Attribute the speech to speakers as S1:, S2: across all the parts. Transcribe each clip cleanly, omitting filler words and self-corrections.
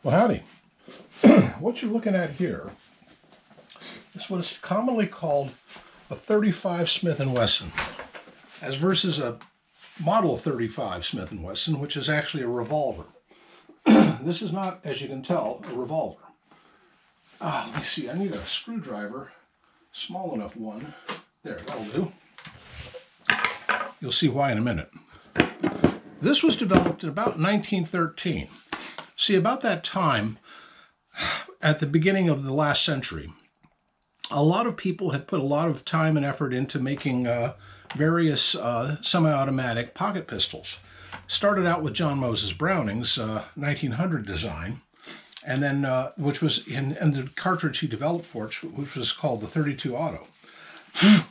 S1: Well, howdy. What you're looking at here is what is commonly called a 35 Smith and Wesson, as versus a model 35 Smith and Wesson, which is actually a revolver. This is not, as you can tell, a revolver. Let me see. I need a screwdriver, small enough one. There, that'll do. You'll see why in a minute. This was developed in about 1913. See, about that time, at the beginning of the last century, a lot of people had put a lot of time and effort into making various semi-automatic pocket pistols. Started out with John Moses Browning's 1900 design, and then which was in the cartridge he developed for it, which was called the 32 Auto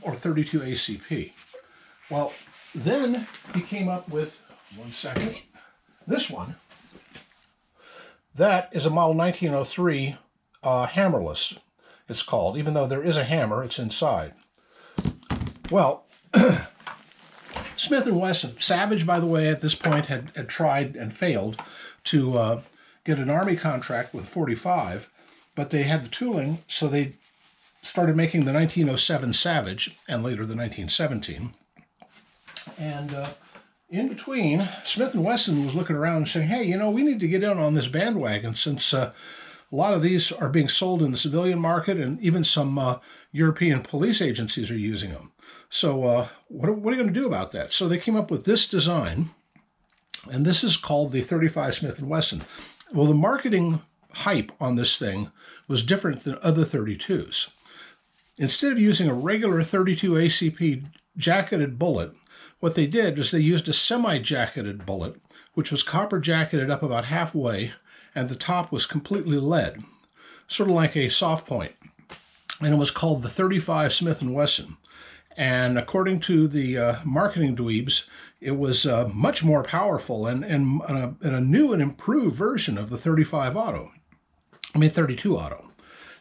S1: or 32 ACP. Well, then he came up with, one second, this one. That is a model 1903 hammerless, it's called. Even though there is a hammer, it's inside. Well, Smith and Wesson, Savage, by the way, at this point had tried and failed to get an Army contract with 45, but they had the tooling, so they started making the 1907 Savage and later the 1917. And in between, Smith and Wesson was looking around and saying, hey, you know, we need to get in on this bandwagon since a lot of these are being sold in the civilian market and even some European police agencies are using them. So what are you going to do about that? So they came up with this design, and this is called the 35 Smith and Wesson. Well, the marketing hype on this thing was different than other 32s. Instead of using a regular 32 ACP jacketed bullet, what they did is they used a semi-jacketed bullet, which was copper jacketed up about halfway, and the top was completely lead, sort of like a soft point. And it was called the 35 Smith & Wesson. And according to the marketing dweebs, it was much more powerful and a new and improved version of the 32 Auto.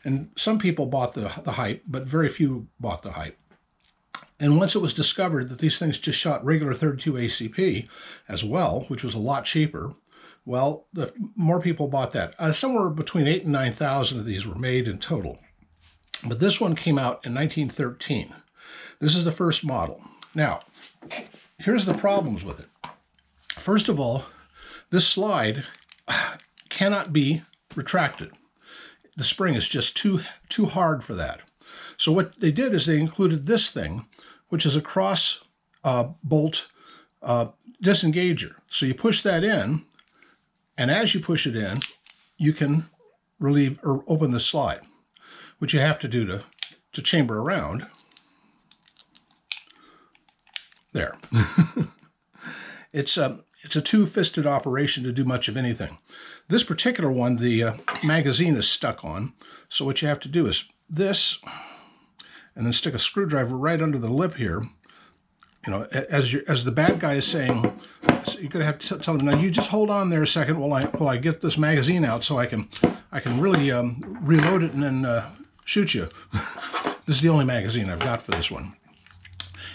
S1: And some people bought the hype, but very few bought the hype. And once it was discovered that these things just shot regular 32 ACP as well, which was a lot cheaper, well, more people bought that. Somewhere between 8,000 and 9,000 of these were made in total. But this one came out in 1913. This is the first model. Now, here's the problems with it. First of all, this slide cannot be retracted. The spring is just too hard for that. So what they did is they included this thing, which is a cross bolt disengager. So you push that in, and as you push it in, you can relieve or open the slide, which you have to do to chamber around. There. It's a two-fisted operation to do much of anything. This particular one, the magazine is stuck on. So what you have to do is this, and then stick a screwdriver right under the lip here. You know, as the bad guy is saying, so you're gonna have to tell him, now you just hold on there a second while I get this magazine out so I can really reload it and then shoot you. This is the only magazine I've got for this one.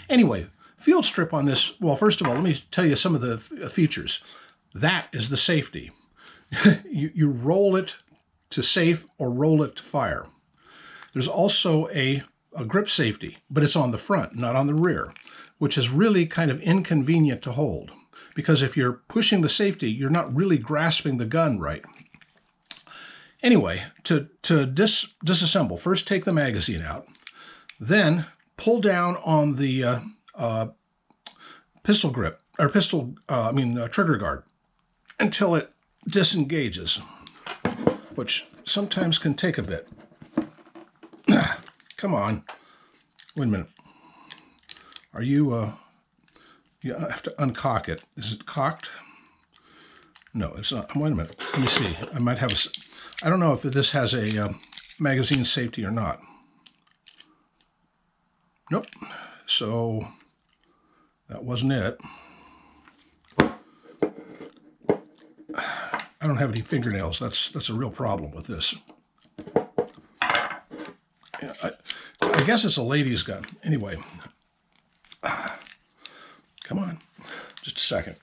S1: Anyway, field strip on this. Well, first of all, let me tell you some of the features. That is the safety. you roll it to safe or roll it to fire. There's also a grip safety, but it's on the front, not on the rear, which is really kind of inconvenient to hold because if you're pushing the safety, you're not really grasping the gun right. Anyway, to disassemble, first take the magazine out, then pull down on the pistol grip, or trigger guard until it disengages, which sometimes can take a bit. Come on. Wait a minute. Are you, you have to uncock it. Is it cocked? No, it's not. Wait a minute. Let me see. I might have I don't know if this has a magazine safety or not. Nope. So that wasn't it. I don't have any fingernails. That's a real problem with this. I guess it's a lady's gun. Anyway, come on, just a second.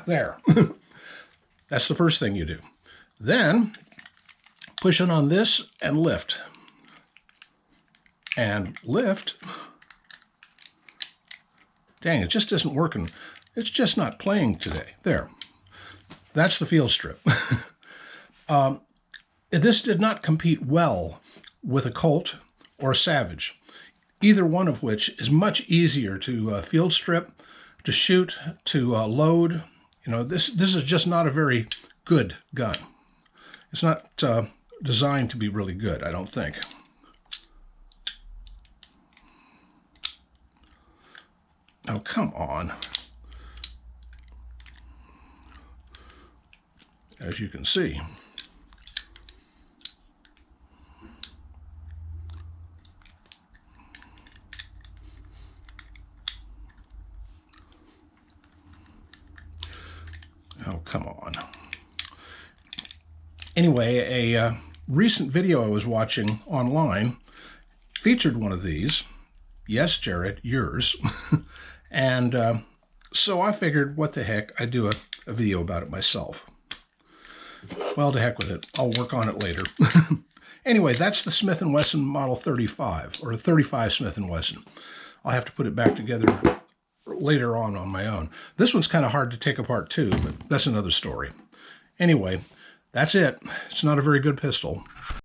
S1: There. That's the first thing you do. Then push it on this and lift. And lift. Dang, it just isn't working. It's just not playing today. There. That's the field strip. This did not compete well with a Colt or a Savage, either one of which is much easier to field strip, to shoot, to load. You know, this is just not a very good gun. It's not designed to be really good, I don't think. Oh, come on. As you can see. Oh, come on. Anyway, a recent video I was watching online featured one of these. Yes, Jared, yours. And so I figured, what the heck, I'd do a video about it myself. Well, to heck with it. I'll work on it later. Anyway, that's the Smith and Wesson Model 35, or 35 Smith and Wesson. I'll have to put it back together later on my own. This one's kind of hard to take apart too, but that's another story. Anyway, that's it. It's not a very good pistol.